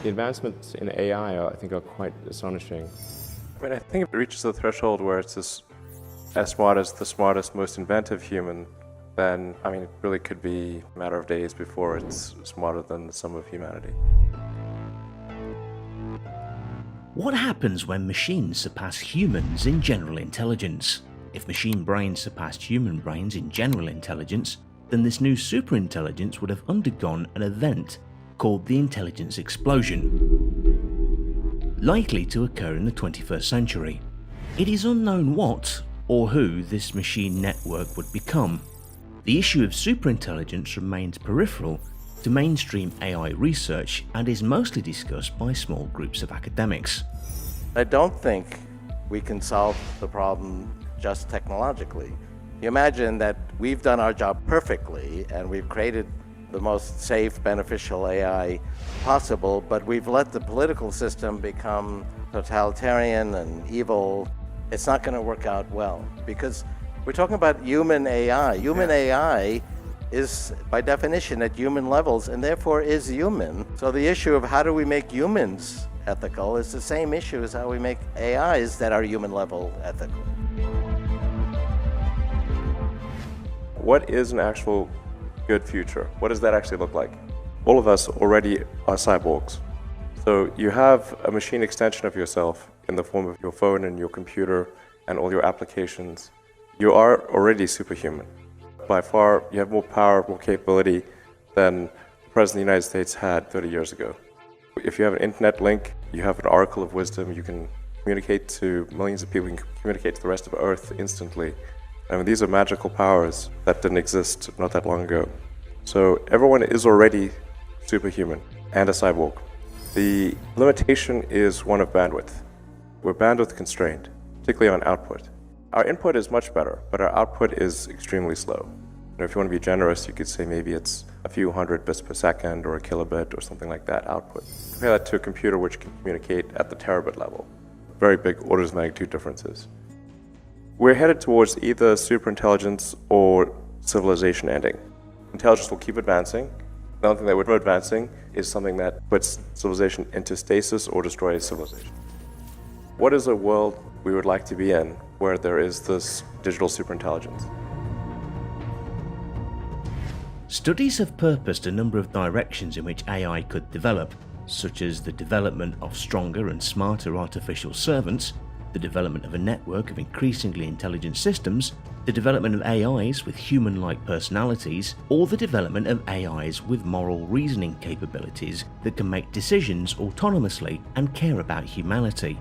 The advancements in AI, I think, are quite astonishing. I think if it reaches the threshold where it's as smart as the smartest, most inventive human, then, it really could be a matter of days before it's smarter than the sum of humanity. What happens when machines surpass humans in general intelligence? If machine brains surpassed human brains in general intelligence, then this new superintelligence would have undergone an event called the intelligence explosion, likely to occur in the 21st century. It is unknown what or who this machine network would become. The issue of superintelligence remains peripheral to mainstream AI research and is mostly discussed by small groups of academics. I don't think we can solve the problem just technologically. You imagine that we've done our job perfectly and we've created the most safe, beneficial AI possible, but we've let the political system become totalitarian and evil. It's not going to work out well because we're talking about human AI. Human AI is by definition at human levels and therefore is human. So the issue of how do we make humans ethical is the same issue as how we make AIs that are human level ethical. What is an actual good future? What does that actually look like? All of us already are cyborgs. So you have a machine extension of yourself in the form of your phone and your computer and all your applications. You are already superhuman. By far, you have more power, more capability than the President of the United States had 30 years ago. If you have an internet link, you have an oracle of wisdom, you can communicate to millions of people, you can communicate to the rest of Earth instantly. These are magical powers that didn't exist not that long ago. So everyone is already superhuman and a cyborg. The limitation is one of bandwidth. We're bandwidth constrained, particularly on output. Our input is much better, but our output is extremely slow. If you want to be generous, you could say maybe it's a few hundred bits per second or a kilobit or something like that output. Compare that to a computer which can communicate at the terabit level. Very big orders of magnitude differences. We're headed towards either superintelligence or civilization ending. Intelligence will keep advancing. The only thing that would be advancing is something that puts civilization into stasis or destroys civilization. What is a world we would like to be in where there is this digital superintelligence? Studies have purposed a number of directions in which AI could develop, such as the development of stronger and smarter artificial servants, the development of a network of increasingly intelligent systems, the development of AIs with human-like personalities, or the development of AIs with moral reasoning capabilities that can make decisions autonomously and care about humanity.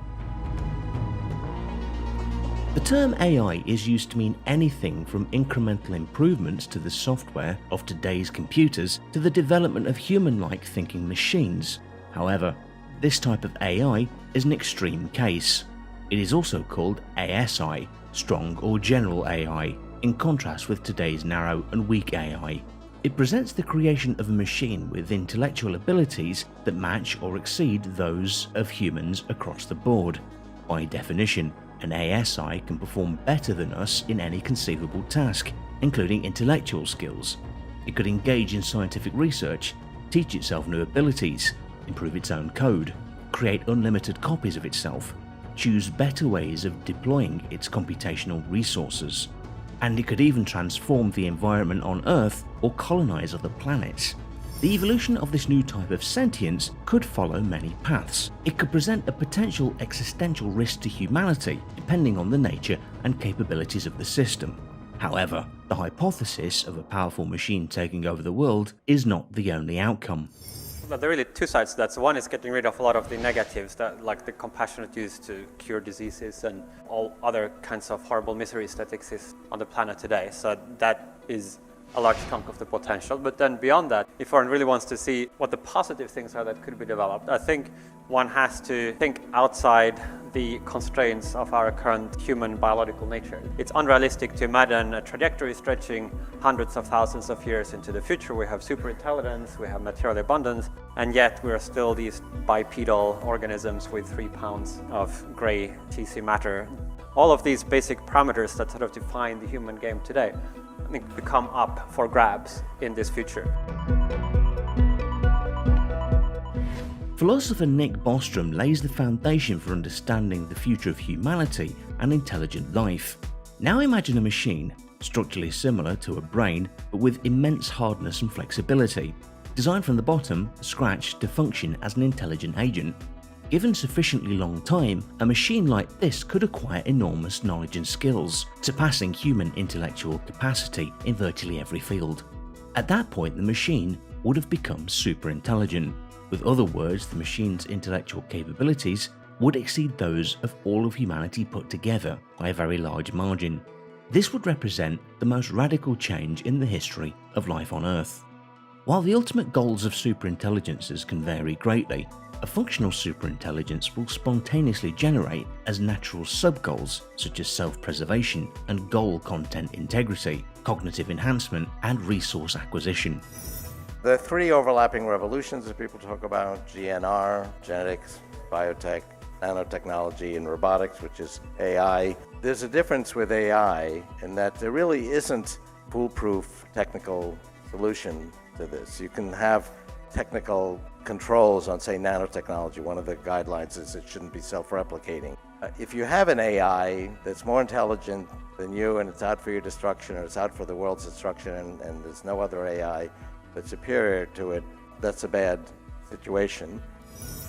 The term AI is used to mean anything from incremental improvements to the software of today's computers to the development of human-like thinking machines. However, this type of AI is an extreme case. It is also called ASI, strong or general AI, in contrast with today's narrow and weak AI. It presents the creation of a machine with intellectual abilities that match or exceed those of humans across the board. By definition, an ASI can perform better than us in any conceivable task, including intellectual skills. It could engage in scientific research, teach itself new abilities, improve its own code, create unlimited copies of itself, choose better ways of deploying its computational resources. And it could even transform the environment on Earth or colonize other planets. The evolution of this new type of sentience could follow many paths. It could present a potential existential risk to humanity, depending on the nature and capabilities of the system. However, the hypothesis of a powerful machine taking over the world is not the only outcome. But there are really two sides to that. So one is getting rid of a lot of the negatives, that, like the compassionate use to cure diseases and all other kinds of horrible miseries that exist on the planet today. So that is a large chunk of the potential. But then beyond that, if one really wants to see what the positive things are that could be developed, I think one has to think outside the constraints of our current human biological nature. It's unrealistic to imagine a trajectory stretching hundreds of thousands of years into the future. We have superintelligence, we have material abundance, and yet we are still these bipedal organisms with 3 pounds of gray TC matter. All of these basic parameters that sort of define the human game today, I think, become up for grabs in this future. Philosopher Nick Bostrom lays the foundation for understanding the future of humanity and intelligent life. Now imagine a machine, structurally similar to a brain but with immense hardness and flexibility, designed from the bottom, scratch, to function as an intelligent agent. Given sufficiently long time, a machine like this could acquire enormous knowledge and skills, surpassing human intellectual capacity in virtually every field. At that point, the machine would have become super intelligent. With other words, the machine's intellectual capabilities would exceed those of all of humanity put together by a very large margin. This would represent the most radical change in the history of life on Earth. While the ultimate goals of superintelligences can vary greatly, a functional superintelligence will spontaneously generate as natural sub-goals such as self-preservation and goal content integrity, cognitive enhancement, and resource acquisition. There are three overlapping revolutions that people talk about: GNR, genetics, biotech, nanotechnology, and robotics, which is AI. There's a difference with AI in that there really isn't foolproof technical solution to this. You can have technical controls on, say, nanotechnology. One of the guidelines is it shouldn't be self-replicating. If you have an AI that's more intelligent than you and it's out for your destruction, or it's out for the world's destruction, and there's no other AI that's superior to it, that's a bad situation.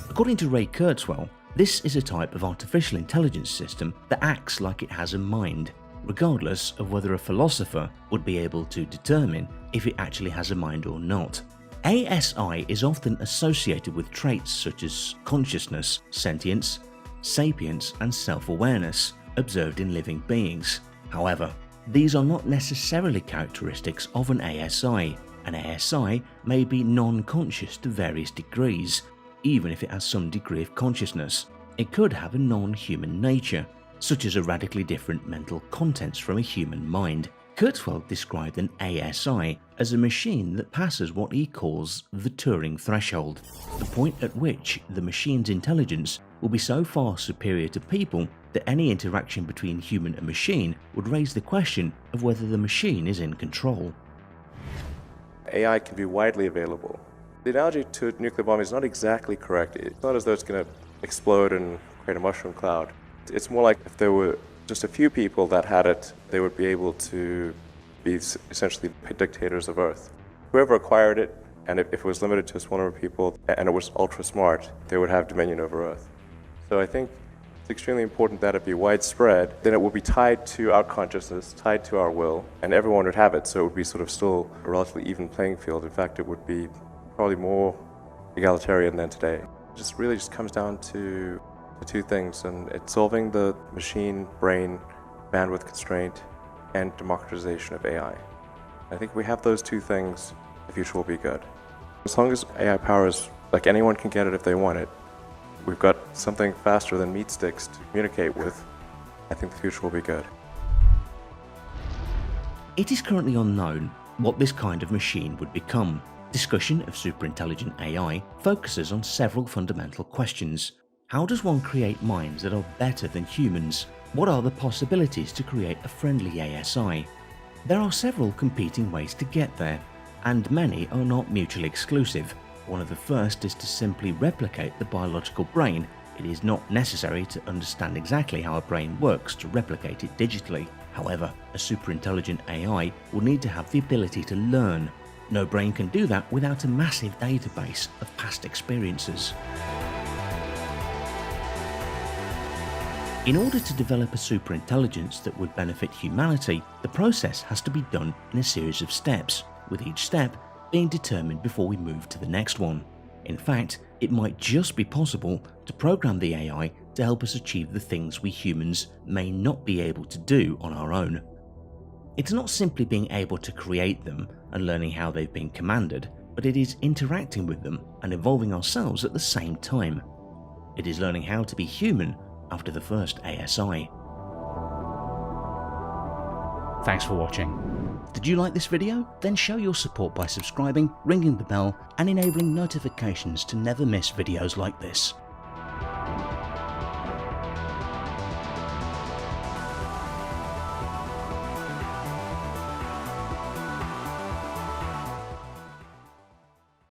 According to Ray Kurzweil, this is a type of artificial intelligence system that acts like it has a mind, regardless of whether a philosopher would be able to determine if it actually has a mind or not. ASI is often associated with traits such as consciousness, sentience, sapience, and self-awareness observed in living beings. However, these are not necessarily characteristics of an ASI. An ASI may be non-conscious to various degrees, even if it has some degree of consciousness. It could have a non-human nature, such as a radically different mental contents from a human mind. Kurzweil described an ASI as a machine that passes what he calls the Turing threshold, the point at which the machine's intelligence will be so far superior to people that any interaction between human and machine would raise the question of whether the machine is in control. AI can be widely available. The analogy to a nuclear bomb is not exactly correct. It's not as though it's going to explode and create a mushroom cloud. It's more like if there were just a few people that had it, they would be able to be essentially dictators of Earth. Whoever acquired it, and if it was limited to a small number of people, and it was ultra smart, they would have dominion over Earth. So I think it's extremely important that it be widespread. Then it will be tied to our consciousness, tied to our will, and everyone would have it, so it would be sort of still a relatively even playing field. In fact, it would be probably more egalitarian than today. It just really comes down to the two things, and it's solving the machine-brain bandwidth constraint and democratization of AI. I think we have those two things, the future will be good. As long as AI power is, like, anyone can get it if they want it, we've got something faster than meat sticks to communicate with, I think the future will be good. It is currently unknown what this kind of machine would become. Discussion of superintelligent AI focuses on several fundamental questions. How does one create minds that are better than humans? What are the possibilities to create a friendly ASI? There are several competing ways to get there, and many are not mutually exclusive. One of the first is to simply replicate the biological brain. It is not necessary to understand exactly how a brain works to replicate it digitally. However, a superintelligent AI will need to have the ability to learn. No brain can do that without a massive database of past experiences. In order to develop a superintelligence that would benefit humanity, the process has to be done in a series of steps, with each step being determined before we move to the next one. In fact, it might just be possible to program the AI to help us achieve the things we humans may not be able to do on our own. It's not simply being able to create them and learning how they've been commanded, but it is interacting with them and evolving ourselves at the same time. It is learning how to be human after the first ASI. Thanks for watching. Did you like this video? Then show your support by subscribing, ringing the bell, and enabling notifications to never miss videos like this.